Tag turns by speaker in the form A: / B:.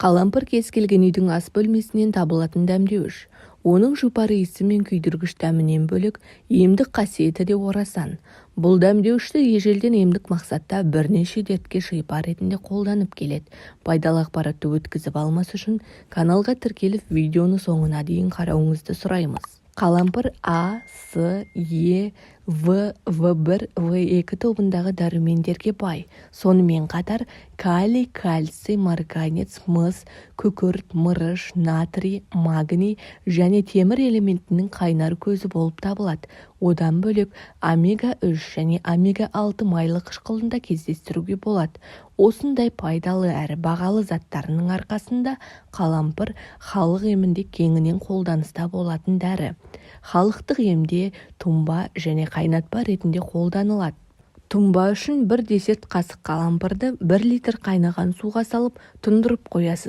A: Қалампыр кез келген үйдің ас бөлмесінен табылатын дәмдеуіш. Оның жұпары иісі мен күйдіргіш дәмінен бөлек емдік қасиеті де орасан. Бұл дәмдеуішті ежелден емдік мақсатта бірнеше дертке шипа ретінде қолданып келеді. Пайдалы ақпаратты өткізіп алмас үшін каналға тіркеліп видеоны соңына дейін қарауыңызды сұраймыз. Қалампыр А, С, Е, В, В1, В2 тобындағы дәрумендерге бай. Сонымен қатар калий, кальций, марганец, мыс, күкірт, мырыш, натрий, магний және темір элементінің қайнар көзі болып табылады. Одан бөлек омега-3 және омега-6 майлы қышқылында кездестіруге болады. Осындай пайдалы әрі бағалы заттарының арқасында қалампыр халық емінде кеңінен қолданыста болатын дәрі. Халықтық емде тұнба және қайнатпа ретінде қолданылады. Тұнба үшін 1 десерт қасық қалампырды 1 литр қайнаған суға салып тұндырып қоясыз.